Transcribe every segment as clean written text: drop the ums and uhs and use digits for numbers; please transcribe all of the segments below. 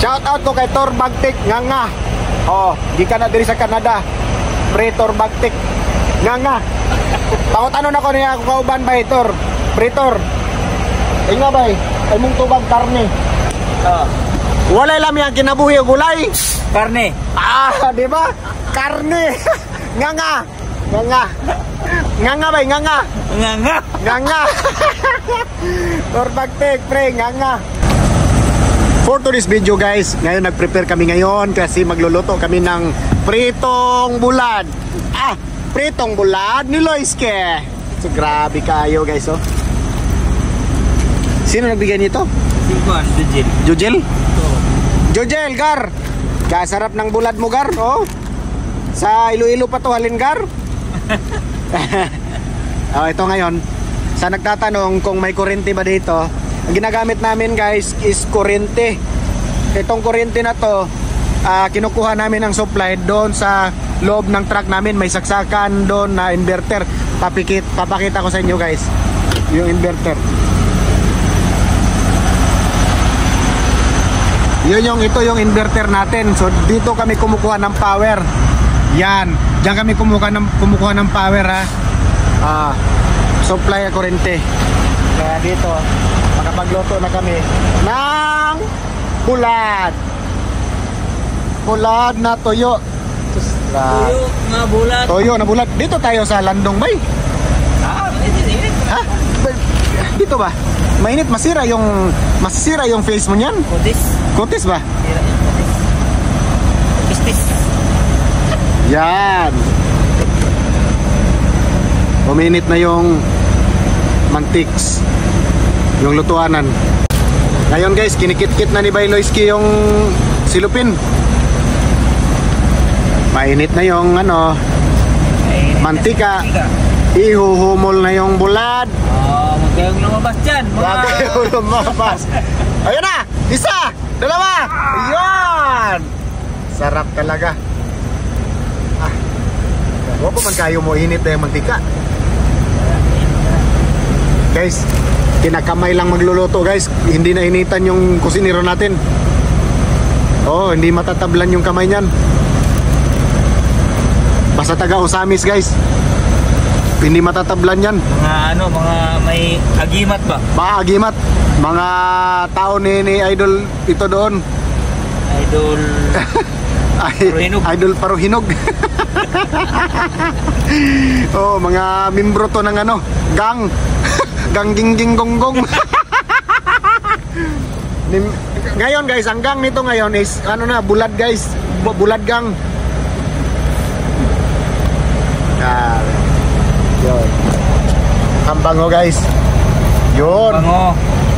Shout out ko kay Tor Bagtik nga. Oh, di ka na diri sa Canada. Pre Tor Bagtik nga. Pangutanon ako niya ako kauban ba Tor. Pre Tor. Inga bay, ay mong tubag karne. Walay lam yang kinabuhi og gulay. Karne. Di ba? Karne. Nga. Nga bay, nga. Tor Bagtik, pre, nga. For today's video guys, ngayon nag-prepare kami ngayon kasi magluluto kami ng pritong bulad. Pritong bulad ni Loiske. So grabe kayo guys, oh. Sino nagbigay nito? Jujel? Jujel, Gar. Kasarap ng bulad mo, Gar, oh. Sa Iloilo pa to halin, Gar. Ito ngayon, sa nagtatanong kung may kuryente ba dito, ang ginagamit namin guys is kuryente. Itong kuryente na to, kinukuha namin ang supply doon sa loob ng truck namin. May saksakan doon na inverter. Papakita ko sa inyo guys yung inverter. Ito yung inverter natin. So dito kami kumukuha ng power. Yan, diyan kami kumukuha ng power, ha. Supply kuryente. Kaya dito makapagluto na kami ng bulad na tuyo. Tuyo na bulad. Dito tayo sa Landong Bay. Dito ba? Mainit, masira yung face mo niyan. Kutis ba? Kutis. Yan. Uminit na yung mantiks, yung lutuanan. Ngayon guys, kinikit-kit na ni Bayloyski yung silupin. Mainit na yung mantika. Ihuhumol na yung bulad. Huwag kayong lumabas dyan. Huwag kayong lumabas. Ayun na! Isa! Dalawa! Ayan! Sarap talaga. Huwag pa man kayo mo init na yung mantika. Guys, kinakamay lang magluluto guys. Hindi na initan yung kusinero natin. Hindi matatablan yung kamay niyan. Basta taga Usamis guys, hindi matatablan yan. Mga may agimat ba? Agimat. Mga tao ni Idol ito doon. Idol Paruhinog. Idol Paruhinog. Mga membro to ng gang. Gang Gingging Gonggong. Ngayon guys, ang gang nito ngayon is bulad guys. Bulad gang. Yun. Ang bango guys. Yun.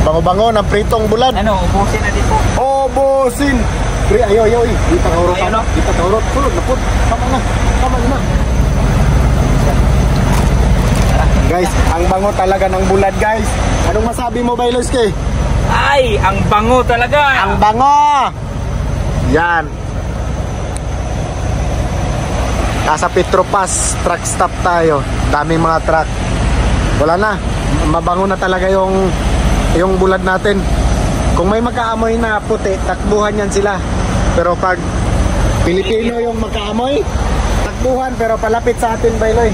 Bango ng pritong bulad. Ubusin na dito. Ubusin. Pre, ayo. Ipakaurot pa. Ipakaurot. Sulod na po. Tama na. Guys, ang bango talaga ng bulad guys. Anong masabi mo Bayloyski? Ay, ang bango talaga. Ang bango. Yan. Nasa Petropas truck stop tayo. Daming mga truck. Wala na. Mabango na talaga yung bulad natin. Kung may makaamoy na puti, takbuhan yan sila. Pero pag Pilipino yung makaamoy, takbuhan pero palapit sa atin Bayloy.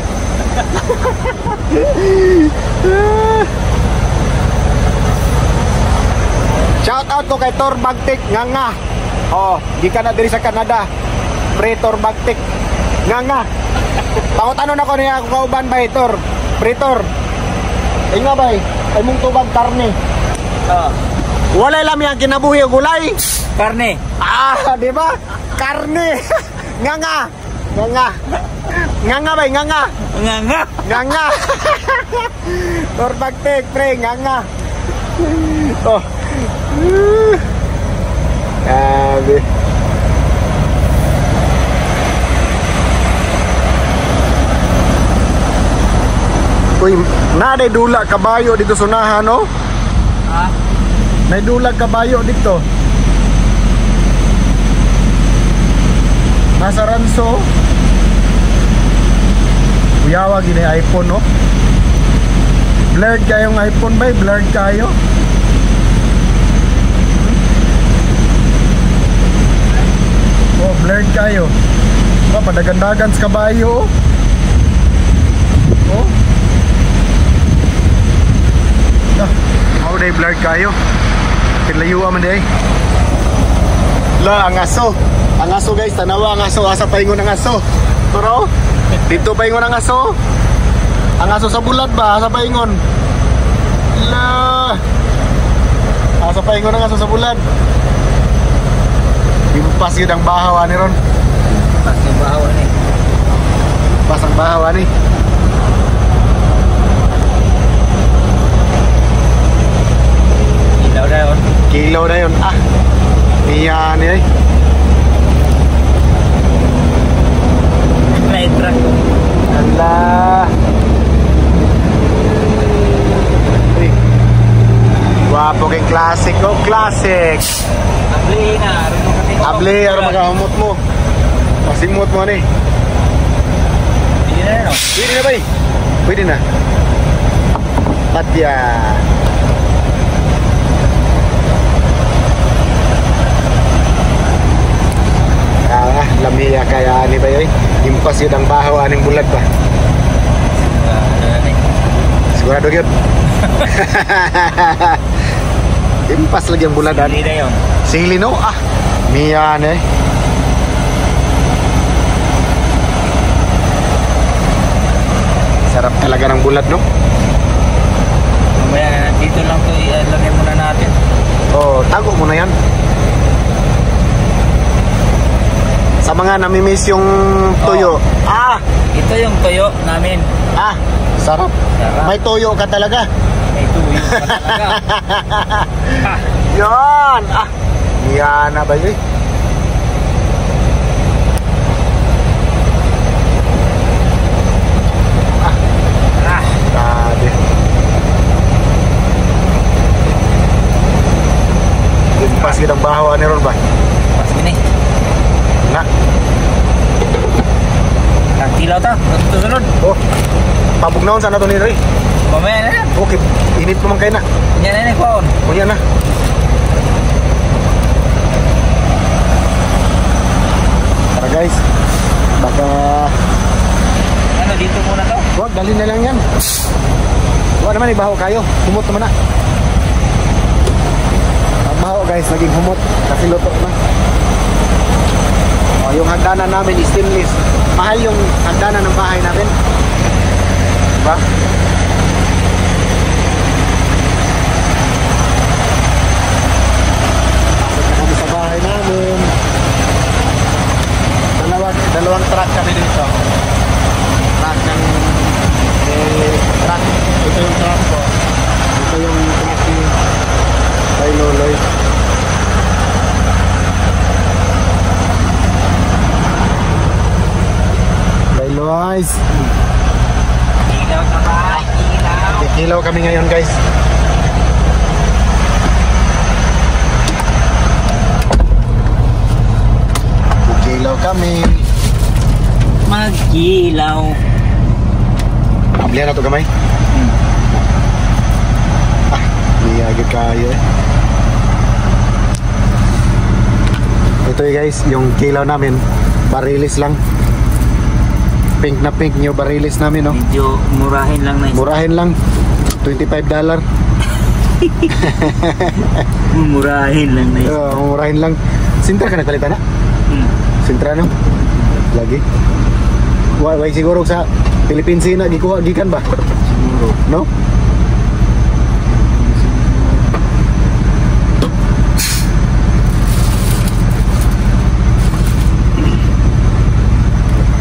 Shout out ko kay Tor Bagtik nga. Di ka na diri sa Canada. Pre Tor Bagtik nga. Pangutanon ako niya ako kauban ba Tor. Pre Tor. Inga bay, ay mong tubag karne. Walay lam yang kinabuhi og gulay. Karne. Di ba? Karne. Nga. Nga bay, nga. Tor Bagtik, pre, nga. Grabe. Uy, naday dula kabayo dito sunahan, no? May dulag kabayo dito. Nasa Ranso. Kuyawa gini iPhone, no? Blurred kayong iPhone ba? Blurred kayo. kayo. Ba, padagandagan sa kabayo. Oh. Mau day blurred kayo. Kinlayo man day. La, ang aso. Ang aso guys, tanawa ang aso. Asa paingon ang aso. Pero, dito paingon ang aso. Ang aso sa bulat ba? Asa paingon? La. Asa paingon ang aso sa bulat. Impas yun ang bahaw ni ron. Pas yung bahaw ni. Pas ang bahaw ni. Ilaw na yun. Kilaw na yun. Ah, iyan eh. May truck. Ala. Uy. Guwapo kay classic. Oh, classic. Abli na. Abli, ano magahumot mo? Masimot mo ni. Pwede na no? Pwede na ba eh? Pwede na. Patya. Lamiya kaya ani ba yoy? Impas yun ang bahaw aning bulat ba? Sigurado yun. Impas lagi ang bulat. Sili na yun. Sili no? Ah, miyan eh. Sarap talaga ng bulat no? Mamaya dito lang to ilagay muna natin. Oh, tago mo na yan. Sa mga namimiss yung tuyo. Oh. Ah! Ito yung tuyo namin. Ah! Sarap. Sarap. May tuyo ka talaga. May tuyo pa talaga. Ha! Yan! Ah! Yan na ba yun? Ah! Ah! Sabi. Impas yun ang bahaw ni Ron ba? Pas gini. Na. Nagtilaw ta. Susunod. Oh. Pabugnaon sana to ni Ray. Mamaya na yan. Okay. Init mo man kayo na. Yan na yan. Kuhaon. Kunya na. Tara guys. Baka... Ano dito muna to? Wag, dalhin na lang yan. Wag naman, ibaho kayo. Humot naman na. Ang baho guys, naging humot. Kasi luto na. O, yung hagdanan namin is stainless. Mahal yung hagdanan ng bahay namin. Diba? Pasok na kami sa bahay namin. Dalawang truck kami dito. Truck ng truck. Ito yung truck ko. Ito yung truck ni kay Loloy. Kay Lois. Ilaw ka ba? Ilaw. Kikilaw kami ngayon guys. Kikilaw kami. Magkilaw. Ablihan na ito gamay. Ah, niyagid kayo eh. Ito guys, yung kilaw namin. Barilis lang. Pink na pink yung barilis namin, no? Medyo murahin lang na isa. Murahin lang. $25. Murahin lang na isa. Murahin lang. Sintra ka nagpalitan na? Sintra no? Lagi. Way siguro sa Philippines na gikuha gikan ba? Siguro. No?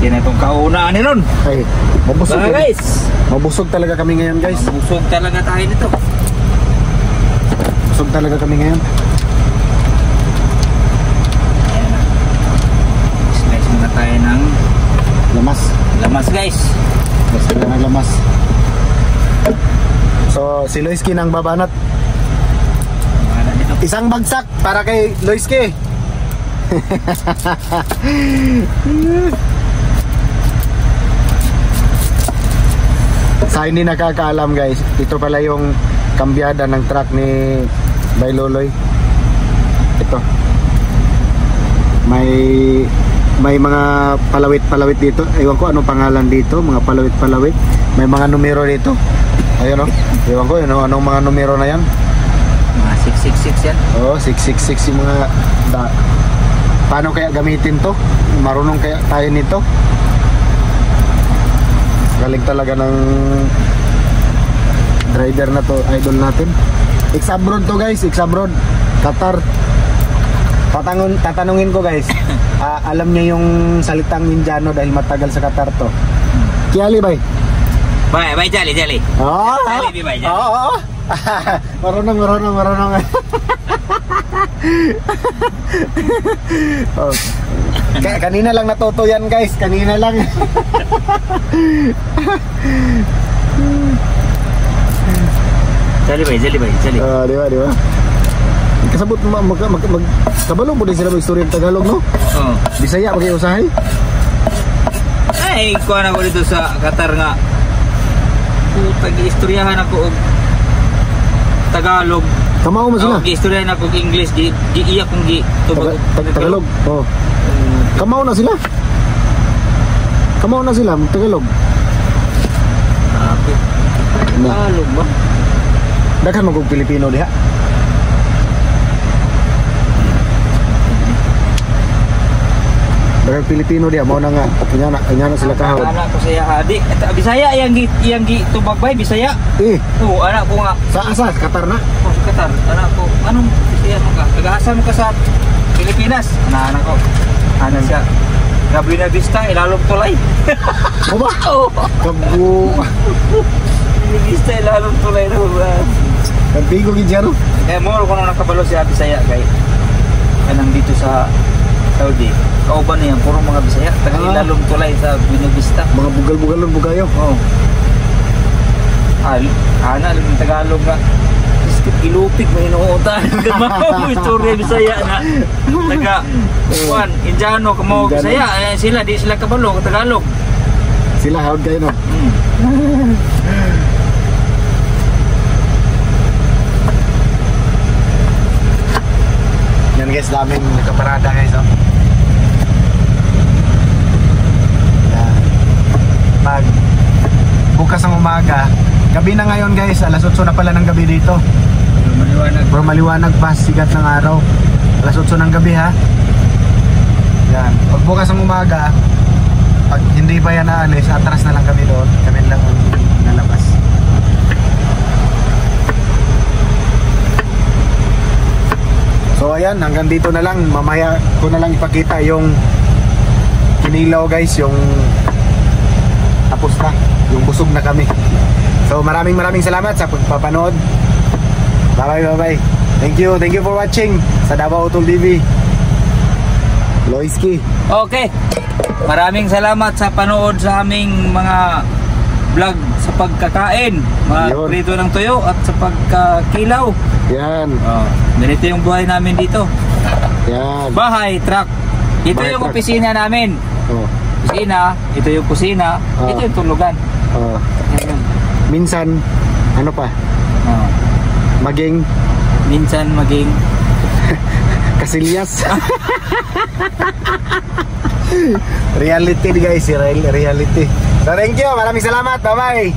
Yan na itong kaunaan ni Ron. Ay, mabusog. Mga guys. Mabusog talaga kami ngayon, guys. Mabusog talaga tayo nito. Mabusog talaga kami ngayon. Ayan na. Slice muna tayo ng Lamas. lamas guys. Basta lang ang lamas. So, si Loiski nang babanat. Ano nito? Isang bagsak para kay Loiski. Sa hindi nakakaalam guys, ito pala yung kambyada ng truck ni Bay Loloy. Ito. May may mga palawit-palawit dito. Ewan ko anong pangalan dito, mga palawit-palawit. May mga numero dito. Ayun oh. Ewan ko anong mga numero na yan. Mga 666 yan. Oo, 666 yung mga paano kaya gamitin to? Marunong kaya tayo nito? Galing talaga ng driver na to, idol natin. Ex-abroad to guys, ex-abroad, Qatar. Tatanungin ko guys, alam niya yung salitang Indiano dahil matagal sa Qatar to. Kiali bay? Bay, jali. Oo, Jali, bay, jali. oo. Marunong. Oh. Kanina lang natuto yan guys, kanina lang. Jali bay. Di ba? Kasabot kabalo mo din sila mag-istorya ng Tagalog, no? Oo. Bisaya mag-iusahay? Ay, kuha na ko dito sa Qatar nga. Tag-istoryahan ako og Tagalog. Kamao mo sila? Gi-istoryahan ako og English. Gi-iya kong Tagalog. Oh. Kamao na sila? Tagalog. Tagalog ba? Daghan mo kong Pilipino diha. Daghang Pilipino diha, mao na nga. Kanya na sila kahawad. Anak ko saya adik. Bisaya yang gi tumagbay Bisaya. Oo, anak ko nga. Sa asa? Qatar na? Oh, sa Qatar. Anak ko. Anong Bisaya mo ka? Taga-asa mo ka sa Pilipinas? Anak ko. Ano siya? Gabi na Vista, ilalong tulay. O ba? Oo. Kabu. Vista, ilalong tulay na ba? Kampigo gidyaro. Kaya mo ko nung nakabalo siya Bisaya kay kanang dito sa Saudi. Kauban na yan, puro mga Bisaya. Taga-ilalong tulay sa Binivista. Mga bugal-bugalon bugayo. Oo. Ana, alam yung Tagalog nga. Ilupig mo inuutan. Kamao, istorya Bisaya na. Taga, Juan, Indiano, kamao Bisaya. Sila, di sila kabalo, Tagalog. Sila hawad kayo, no? Yan guys, daming nakaparada guys, oh. Yan. Pag bukas ng umaga, gabi na ngayon guys, alas 8 na pala ng gabi dito. Pero maliwanag pa, sigat ng araw. Alas 8 ng gabi ha. Yan, pag bukas ng umaga, pag hindi pa yan naalis, atras na lang kami doon. Kami lang ang nalabas. So ayan, hanggang dito na lang. Mamaya ko na lang ipakita yung kinilaw guys, yung tapos na, yung busog na kami. So maraming salamat sa pagpapanood. Bye. Thank you for watching sa Davao Utol TV. Loiski. Okay. Maraming salamat sa panood sa aming mga vlog sa pagkakain, mga Yun. prito ng tuyo at sa pagkakilaw. Yan. Ganito yung buhay namin dito. Yan. Bahay, truck. Ito Bahay, yung truck. opisina namin. Oh. Kusina, ito yung kusina, ito yung tulugan. Yan. Minsan ano pa? Maging Minsan maging Kasilyas. Reality guys, reality. So thank you, maraming salamat. Bye bye.